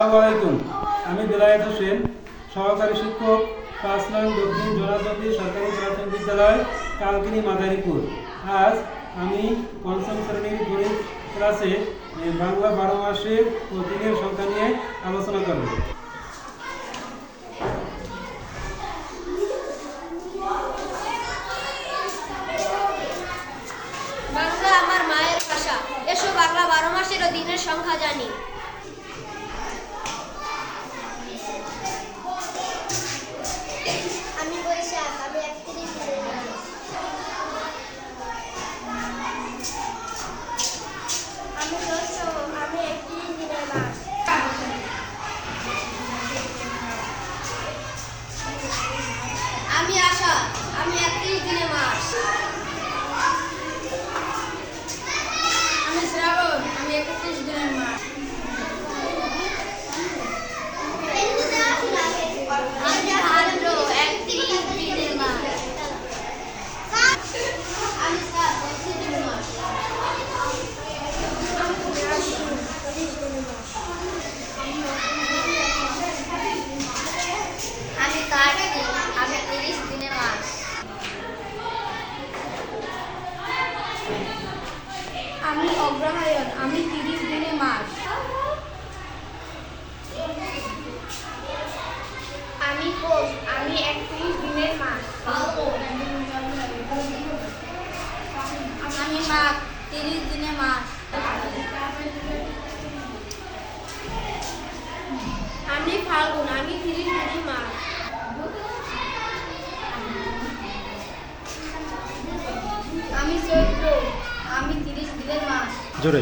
আসসালামু আমি বেলায়েত হোসেন, সহকারী শিক্ষক ৫ নং দক্ষিণ জোনাজন্দি সরকারি প্রাথমিক বিদ্যালয়, কালকিনি মাদারীপুর। আজ আমি পঞ্চম শ্রেণীর গণিত ক্লাসে বাংলা ১২ মাসের ও দিনের সংখ্যা নিয়ে আলোচনা করব। বাংলা আমার মায়ের ভাষা, এসো বাংলা ১২ মাসের ও দিনের সংখ্যা জানি। আমি বৈশাখ, আমি ৩১ দিনের মাস। আমি জ্যৈষ্ঠ, আমি ৩১ দিনের মাস। আমি আষাঢ়, আমি ৩১ দিনের মাস। আমি শ্রাবণ, আমি ৩১ দিনের মাস। আমি ভাদ্র, ৩১ দিনের মাস। আমি শ্রাবণ, ৩৫ দিনের মাস। আমি আশ্বিন, ৩৫ দিনের মাস। আমি কার্তিক, আমি ৩০ দিনের মাস। আমি অগ্রহায়ণ, আমি ৩০ দিনের মাস। আমি পৌষ, আমি ৩১ দিনের মাস। আমি মাঘ, ৩০ দিনের মাস। আমি ফাল্গুন, আমি ৩০ দিনের মাস। আমি চৈত্র, আমি ৩০ দিনের মাস। জোরে